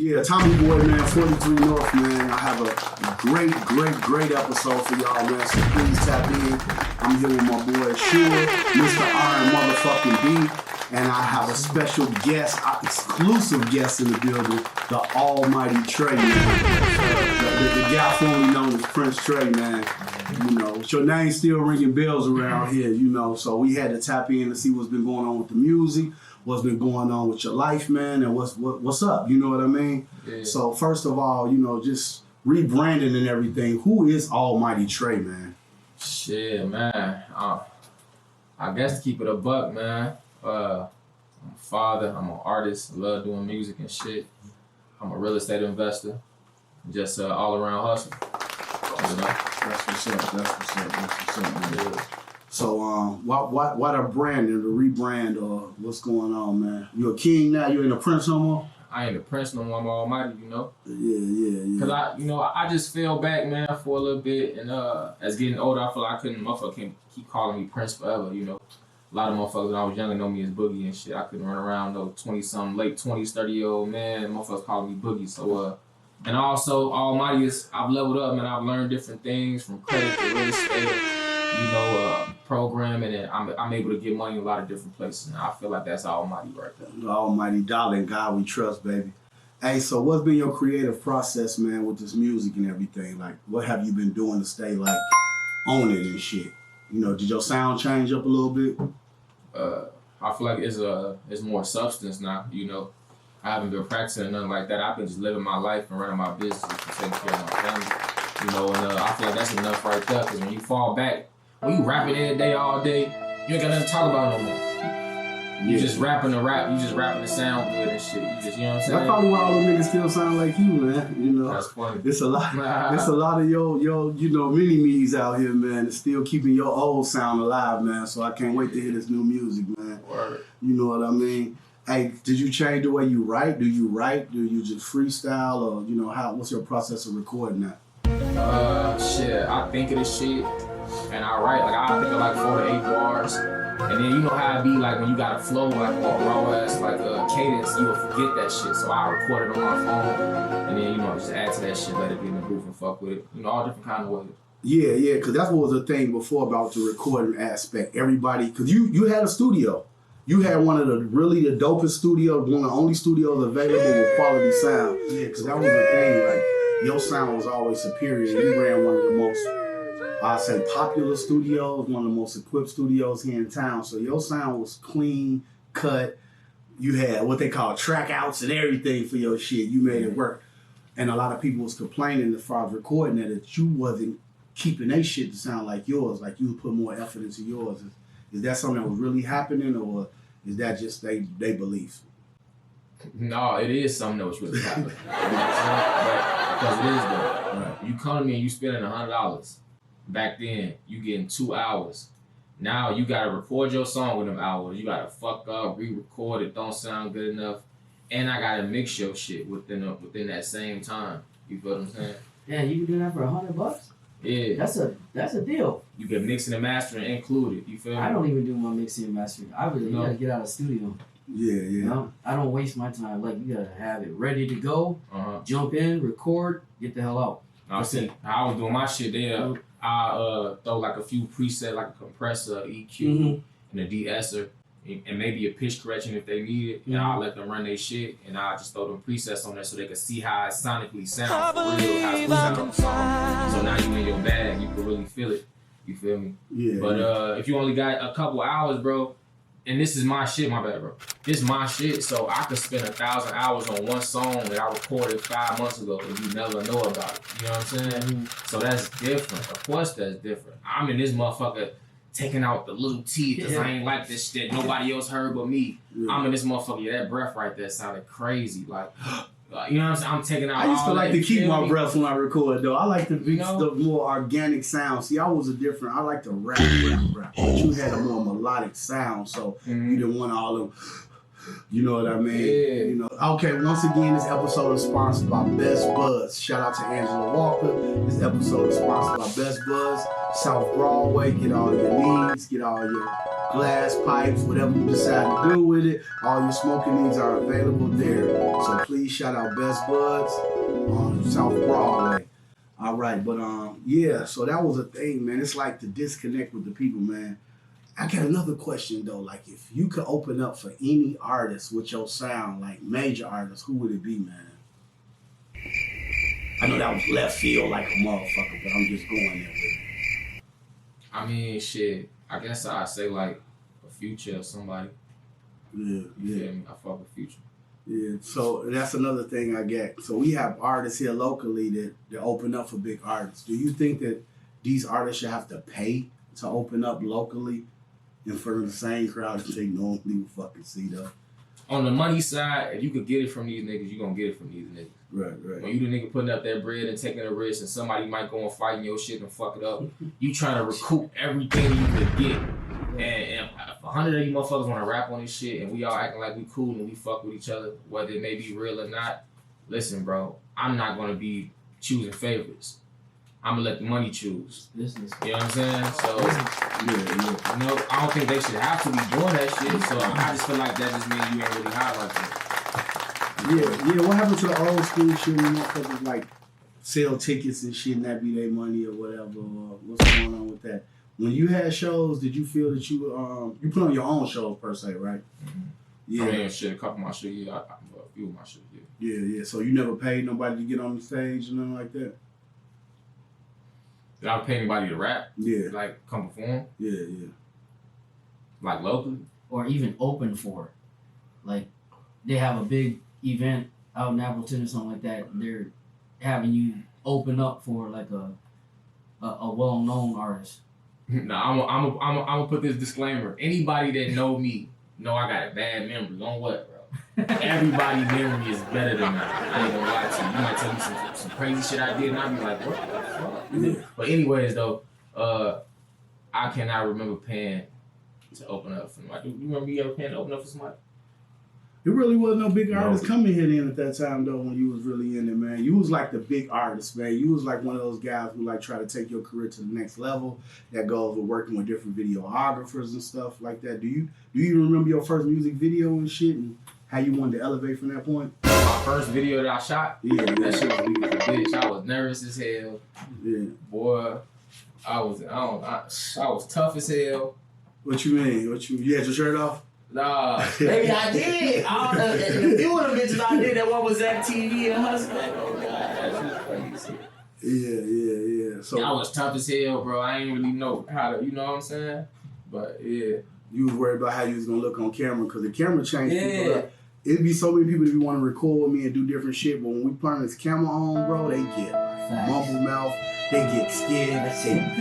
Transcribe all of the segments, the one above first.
Yeah, Tommy Boy, man, 43 North, man. I have a great episode for y'all, man. So please tap in. I'm here with my boy Sure, Mr. Iron motherfucking B. And I have a special guest, exclusive guest in the building, the almighty TRE, man. The guy formerly known as Prince TRE, man. You know, your name still ringing bells around here, you know. So we had to tap in to see what's been going on with the music, what's been going on with your life, man, and what's up, you know what I mean? Yeah. So first of all, you know, just rebranding and everything, who is almighty TRE, man? Shit, man. I guess to keep it a buck, man. I'm a father, I'm an artist, I love doing music and shit. I'm a real estate investor, just all around hustle. You know? That's what's up, man. Yeah. So why the branding, the rebrand, or what's going on, man? You a king now, you ain't a prince no more? I ain't a prince no more, I'm almighty, you know? Yeah. Cause I just fell back, man, for a little bit, and as getting older, I feel like motherfucker can't keep calling me Prince forever, you know? A lot of motherfuckers when I was younger know me as Boogie and shit. I couldn't run around no 20-something, late 20s, 30-year-old man. Motherfuckers calling me Boogie. So, and also, almighty is, I've leveled up, man. I've learned different things from credit to real estate, you know, programming, and I'm able to get money in a lot of different places. And I feel like that's almighty right there. The almighty darling God we trust, baby. Hey, so what's been your creative process, man, with this music and everything? Like, what have you been doing to stay, like, on it and shit? You know, did your sound change up a little bit? I feel like it's more substance now, you know. I haven't been practicing or nothing like that. I've been just living my life and running my business and taking care of my family, you know, and I feel like that's enough right there, because when you fall back, when you rapping every day, all day, you ain't got nothing to talk about no more. You just rapping the rap, you just rapping the sound good and shit. You just, you know what I'm saying? That's probably why all the niggas still sound like you, man. You know, that's funny. It's a lot of your you know, mini-me's out here, man. It's still keeping your old sound alive, man. So I can't wait to hear this new music, man. Word. You know what I mean? Hey, did you change the way you write? Do you write? Do you just freestyle? Or, you know, what's your process of recording that? Shit, I think of this shit and I write. Like, I think of like 4 to 8 bars. And then you know how it be like when you got a flow, like a raw ass, like a cadence, you will forget that shit. So I record it on my phone, and then, you know, just add to that shit, let it be in the booth and fuck with it. You know, all different kind of ways. Yeah, because that's what was the thing before about the recording aspect. Everybody, because you had a studio. You had one of the dopest studios, one of the only studios available with quality sound. Yeah, because that was the thing, like, your sound was always superior. You ran one of the most, I say, popular studios, one of the most equipped studios here in town. So your sound was clean, cut. You had what they call track outs and everything for your shit. You made it work. And a lot of people was complaining as far as recording that you wasn't keeping their shit to sound like yours, like you put more effort into yours. Is that something that was really happening, or is that just they belief? No, it is something that was really happening. Because it is though. Right. You come to me and you spending $100. Back then, you getting 2 hours. Now you gotta record your song with them hours. You gotta fuck up, re-record it, don't sound good enough, and I gotta mix your shit within that same time. You feel what I'm saying? Yeah, you can do that for $100. Yeah, that's a deal. You get mixing and mastering included. You feel me? I don't even do my mixing and mastering. I really gotta get out of the studio. Yeah. You know? I don't waste my time. Like, you gotta have it ready to go. Jump in, record, get the hell out. Now see, I was doing my shit there. I throw like a few presets, like a compressor, EQ, and a de-esser, and maybe a pitch correction if they need it. And I'll let them run their shit, and I'll just throw them presets on there so they can see how it sonically sounds for real, how it sounds. So now you in your bag, you can really feel it. You feel me? Yeah. But if you only got a couple hours, bro, and this is my shit, my bad, bro. This is my shit, so I could spend 1,000 hours on one song that I recorded 5 months ago and you never know about it. You know what I'm saying? So that's different. Of course that's different. I'm in this motherfucker taking out the little teeth because I ain't like this shit. Nobody else heard but me. Yeah. I'm in this motherfucker. Yeah, that breath right there sounded crazy. Like, you know what I'm saying? I'm taking out. I used to like to keep my breath when I record, though. I like the the more organic sound. See, I was I like to rap. But you had a more melodic sound, so you didn't want all them. You know what I mean? Yeah. You know. Okay, once again, this episode is sponsored by Best Buds. Shout out to Angela Walker. This episode is sponsored by Best Buds, South Broadway. Get all your needs, get all your glass pipes, whatever you decide to do with it. All your smoking needs are available there. So please shout out Best Buds on South Broadway. All right, but yeah, so that was a thing, man. It's like to disconnect with the people, man. I got another question though. Like, if you could open up for any artist with your sound, like major artists, who would it be, man? I know that was left field like a motherfucker, but I'm just going there with it. I mean, shit. I guess I'd say like a Future or somebody. Yeah, yeah. I fuck with Future. Yeah, so that's another thing I get. So we have artists here locally that open up for big artists. Do you think that these artists should have to pay to open up locally in front of the same crowd that they normally would fucking see though? On the money side, if you could get it from these niggas, you gonna get it from these niggas. Right, right. When you the nigga putting up that bread and taking a risk and somebody might go and fight in your shit and fuck it up, you trying to recoup everything you could get. And if 100 of you motherfuckers want to rap on this shit and we all acting like we cool and we fuck with each other, whether it may be real or not, listen, bro, I'm not going to be choosing favorites. I'm going to let the money choose. Business. You know what I'm saying? So, yeah. You know, I don't think they should have to be doing that shit. So I just feel like that just means you ain't really high like that. Yeah. What happened to the old school shit when motherfuckers like sell tickets and shit and that be their money or whatever? What's going on with that? When you had shows, did you feel that you put on your own shows per se, right? Mm-hmm. Yeah. I mean, shit, a couple of my shit, yeah. A few of my shit, yeah. Yeah. So you never paid nobody to get on the stage or nothing like that? Did I pay anybody to rap? Yeah. Like, come perform? Yeah. Like, locally? Or even open for it. Like, they have a big event out in Appleton or something like that, and they're having you open up for like a well-known artist. Nah, I'm gonna put this disclaimer. Anybody that know me know I got a bad memory. On what, bro? Everybody's memory is better than mine. I ain't gonna lie to you. You might tell me some crazy shit I did, and I'll be like, what the fuck? Yeah. But anyways, though, I cannot remember paying to open up for somebody. You remember you ever paying to open up for somebody? There really wasn't no big artist coming here then at that time though when you was really in it, man. You was like the big artist, man. You was like one of those guys who like try to take your career to the next level. That goes with working with different videographers and stuff like that. Do you even remember your first music video and shit and how you wanted to elevate from that point? My first video that I shot, Yeah. that shit was weak as a bitch. I was nervous as hell. Yeah. Boy, I was tough as hell. What you mean? You had your shirt off? Nah, maybe I did. I don't know. A few of the bitches I did, that one was that TV and Hustling. Oh, God, that's crazy. Yeah. So I was tough as hell, bro. I ain't really know how to, you know what I'm saying? But, yeah. you was worried about how you was going to look on camera because the camera changed people Yeah. up. It'd be so many people that want to record with me and do different shit, but when we turn this camera on, bro, they get mumble mouth. They get scared.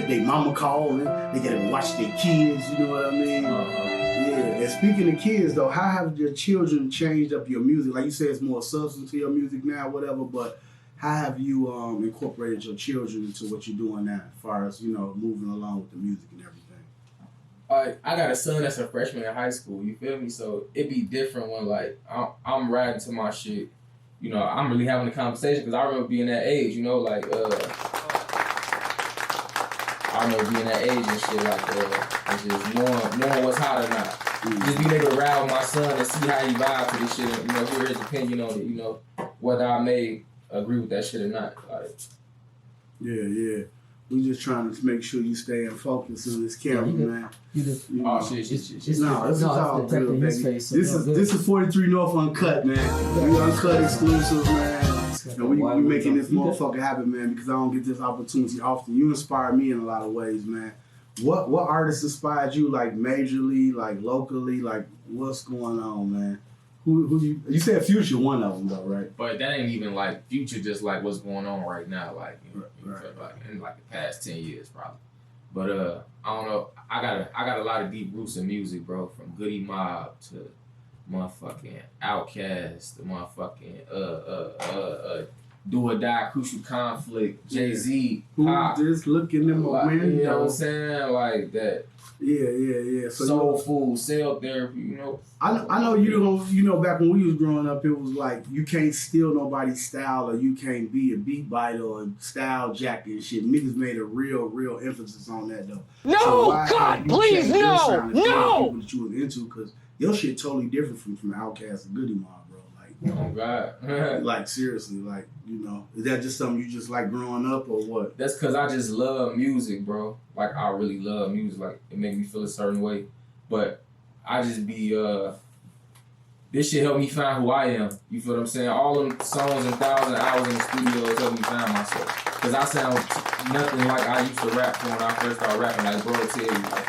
They mama calling. They gotta watch their kids. You know what I mean? Yeah. And speaking of kids, though, how have your children changed up your music? Like you said, it's more substance to your music now, whatever. But how have you incorporated your children into what you're doing now, as far as moving along with the music and everything? I got a son that's a freshman in high school. You feel me? So it'd be different when like I'm riding to my shit. You know, I'm really having a conversation because I remember being that age. You know, like I remember being that age and shit, like, and just knowing what's hot or not. Just being able to ride with my son and see how he vibes to this shit and, hear his opinion on it, whether I may agree with that shit or not. Like, Yeah. We just trying to make sure you stay in focus on this camera, man. oh, shit. No, this is all good, baby. Face, so this is 43 North Uncut, man. We Uncut exclusive, man. And we making this motherfucker happen, man, because I don't get this opportunity often. You inspire me in a lot of ways, man. What artists inspired you, like majorly, like locally, like what's going on, man? Who you said Future, one of them though, right? But that ain't even like Future, just like what's going on right now, like Right. like in like the past 10 years probably. But I don't know. I got a lot of deep roots in music, bro. From Goody Mob to motherfucking Outkast to motherfucking Do or Die, Crucial Conflict, Jay-Z, Who Pop. just looking in my Like, window? you know what I'm saying? Like that. Yeah. So Soul Food, Cell Therapy, you know. I know you know back when we was growing up, it was like you can't steal nobody's style or you can't be a beat biter or a style jacket and shit. Niggas made a real emphasis on that though. No, so God, please, no, no. People that you was into because your shit totally different from Outkast and Goody Mob, bro. Like, Oh God. like seriously, like is that just something you just like growing up or what? That's cause I just love music, bro. Like I really love music. Like it make me feel a certain way. But I just be this shit helped me find who I am. You feel what I'm saying? All them songs and 1,000 hours in the studio helped me find myself. Cause I sound nothing like I used to rap when I first started rapping. Like bro, tell you, like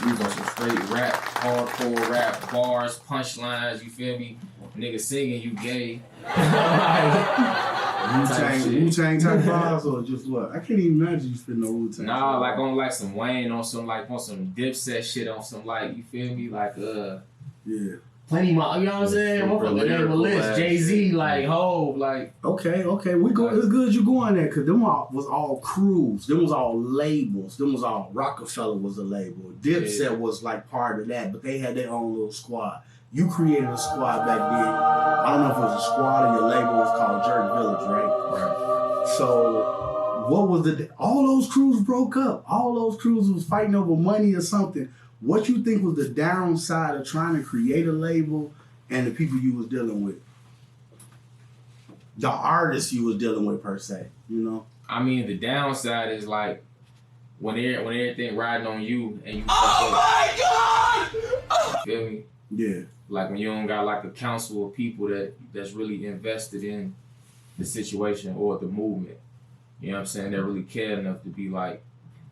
we was on some straight rap, hardcore rap, bars, punchlines. You feel me? Nigga singing, you gay. Wu-Tang type bars or just what? I can't even imagine you spitting no Wu-Tang. Nah, like on like some Wayne, on some Dipset shit, on some like, you feel me? Like yeah. Plenty more, you know what I'm saying? Motherfucker name a list, Jay-Z, like Hov, like. Okay. We go. It's good you going there because them was all crews. Them was all labels. Them was all Rockefeller was a label. Dipset was like part of that, but they had their own little squad. You created a squad back then. I don't know if it was a squad or your label was called Jerk Village, right? So what was all those crews broke up. All those crews was fighting over money or something. What you think was the downside of trying to create a label and the people you was dealing with? The artists you was dealing with per se, I mean, the downside is like when everything riding on you and you. Oh my God! You feel me? Yeah. Like when you don't got like a council of people that's really invested in the situation or the movement. You know what I'm saying? That really care enough to be like,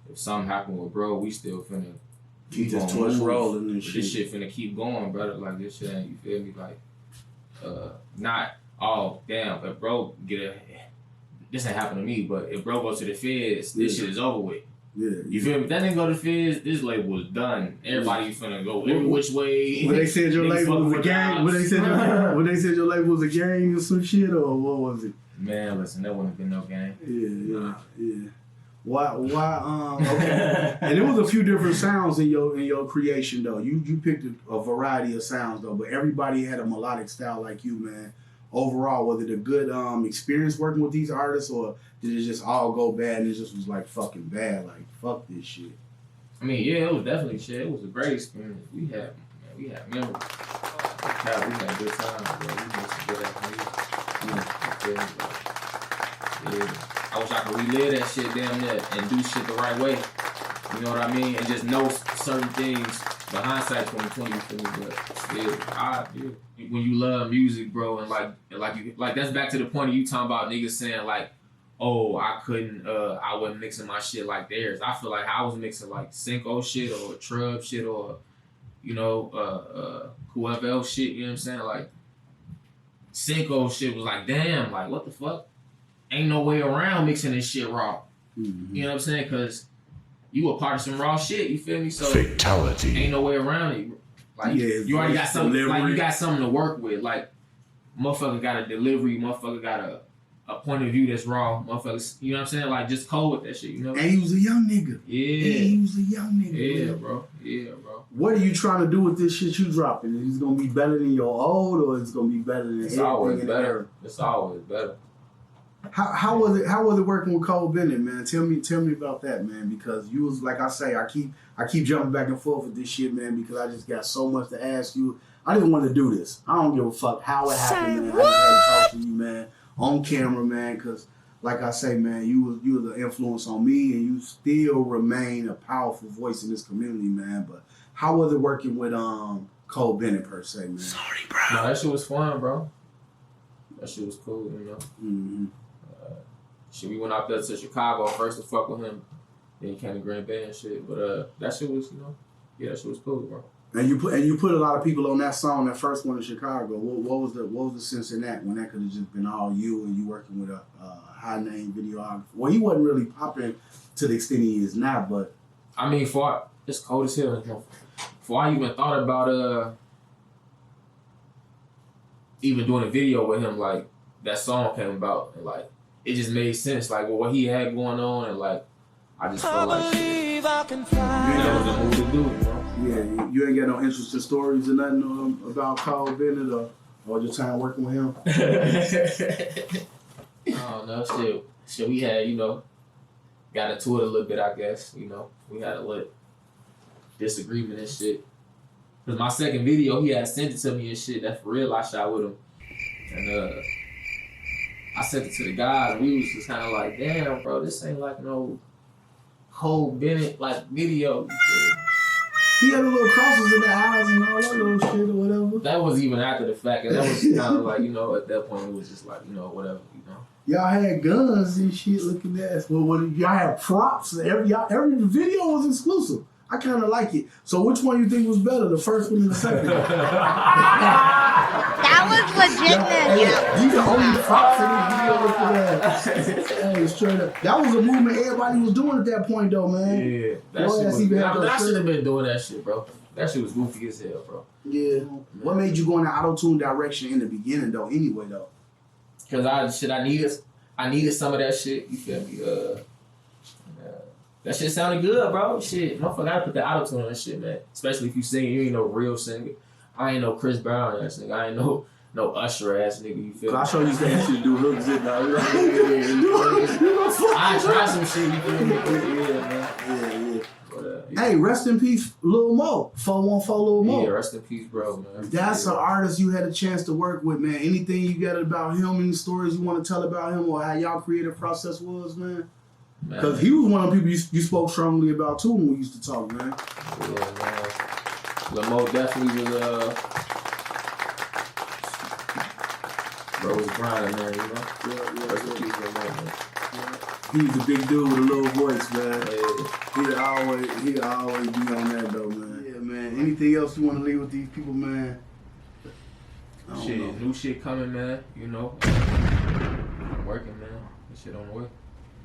if something happened with bro, we still finna keep this on torch moving. rolling and shit. This shit finna keep going, brother. Like this shit ain't, you feel me? Like, not, oh damn, if bro this ain't happen to me, but if bro goes to the feds, this shit is over with. Yeah. You feel me? If that nigga go to the feds, this label was done. Everybody finna go every which way. When they said your label was a gang, when they said your label was a gang or some shit, or what was it? Man, listen, there wouldn't have been no gang. Yeah. Why? Okay. And there was a few different sounds in your creation though. You picked a variety of sounds though, but everybody had a melodic style like you, man. Overall, was it a good experience working with these artists, or did it just all go bad and it just was like fucking bad? Like fuck this shit. I mean, yeah, it was definitely shit. It was a great experience. We had memories. We had good times, bro. We made some good ass music. Yeah. I wish I could relive that shit damn near and do shit the right way. You know what I mean? And just know certain things. But hindsight 2020 for me, but yeah. When you love music, bro, and like that's back to the point of you talking about niggas saying like, oh, I wasn't mixing my shit like theirs. I feel like I was mixing like Cinco shit or Trub shit or, whoever else shit, you know what I'm saying? Like, Cinco shit was like, damn, like, what the fuck? Ain't no way around mixing this shit raw. Mm-hmm. You know what I'm saying? Because you a part of some raw shit, you feel me? So Fatality. ain't no way around it. Like you already got something. Like you got something to work with. Like motherfucker got a delivery. Motherfucker got a point of view that's raw. Motherfuckers, you know what I'm saying? Like just code with that shit. You know. And he was a young nigga. Yeah. He was a young nigga. Yeah, bro. Yeah, bro. What are you trying to do with this shit you dropping? Is it gonna be better than your old, or is it gonna be better than It's everything always in better. there? It's always better. How was it working with Cole Bennett, man? Tell me about that, man, because you was like I say, I keep jumping back and forth with this shit, man, because I just got so much to ask you. I didn't want to do this. I don't give a fuck how it happened, man. I just had to talk to you, man, on camera, man, because like I say, man, you was an influence on me, and you still remain a powerful voice in this community, man. But how was it working with Cole Bennett per se, man? Sorry, bro. No, that shit was fun, bro. That shit was cool, you know. Mm-hmm. Shit, we went out there to Chicago first to fuck with him. Then he came to Grand Bay and shit. But that shit was, that shit was cool, bro. And you put a lot of people on that song, that first one in Chicago. What was the sense in that when that could have just been all you and you working with a high name videographer? Well, he wasn't really popping to the extent he is now, but I mean, it's cold as hell. Before I even thought about even doing a video with him, like that song came about, and like it just made sense, like what he had going on, and like I just felt like shit. That was the move to do, you know? Yeah, you ain't got no interesting stories or nothing about Carl Bennett or your time working with him? I don't know, shit. We had, you know, got into it a little bit, I guess. You know, we had a little disagreement and shit. Cause my second video, he had sent it to me and shit. That's for real. I shot with him, and I sent it to the guy, and we was just kind of like, damn, bro, this ain't like no Cole Bennett like video. He had a little crosses in the eyes and all that little shit or whatever. That was even after the fact, and that was kind of like, you know, at that point it was just like, you know, whatever, you know. Y'all had guns and shit. Looking at us. Well, y'all had props. Every video was exclusive. I kind of like it. So which one you think was better, the first one or the second? That was legitness. These are only props in this video. Looking at hey, straight up. That was a movement everybody was doing at that point, though, man. Yeah, that Your shit ass was. even had I those should have been doing that shit, bro. That shit was goofy as hell, bro. Yeah. What made you go in the auto-tune direction in the beginning, though? Anyway, though. Cause I needed some of that shit. You feel me? That shit sounded good, bro. Shit, motherfucker, gotta put the auto-tune on that shit, man. Especially if you sing, you ain't no real singer. I ain't no Chris Brown ass nigga. I ain't no Usher ass nigga. You feel me? I show you that shit do hooks it, dog. I try some shit. You feel me? Yeah, man. Yeah. But, Hey, rest in peace, Lil Mo. 414 Lil Mo. Yeah, rest in peace, bro, man. That's an artist you had a chance to work with, man. Anything you got about him, any stories you want to tell about him, or how y'all creative process was, man? Because he was one of the people you spoke strongly about too when we used to talk, man. Yeah, man. Lil Mo definitely was bro was grinding, man, you know? Yeah. Rest in peace, Lil Mo, man. He's a big dude with a little voice, man. Yeah. He'll always be on that though, man. Yeah, man. Anything else you want to leave with these people, man? I don't know. New shit coming, man. You know, I'm working, man. This shit on the way.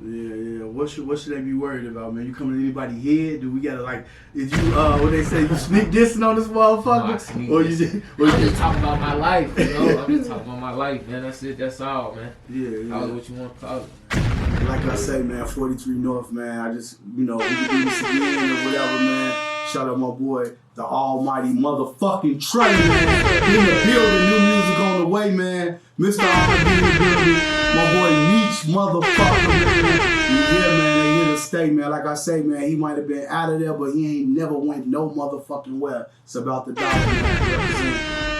Yeah. What should they be worried about, man? You coming to anybody's head? Do we gotta is you what they say? You sneak dissing on this motherfucker? No, I'm just talking about my life, you know. I'm just talking about my life, man. That's it. That's all, man. Yeah. Call it what you want to call it. Like I say, man, 43 North, man. I just, we can do this again or whatever, man. Shout out my boy, the almighty motherfucking Trey, man. In the building, new music on the way, man. Mr. R&B in the building. My boy Meech, motherfucker, man. Yeah, man, they here to stay, man. Like I say, man, he might have been out of there, but he ain't never went no motherfucking where. It's about the dollar, man. Represent.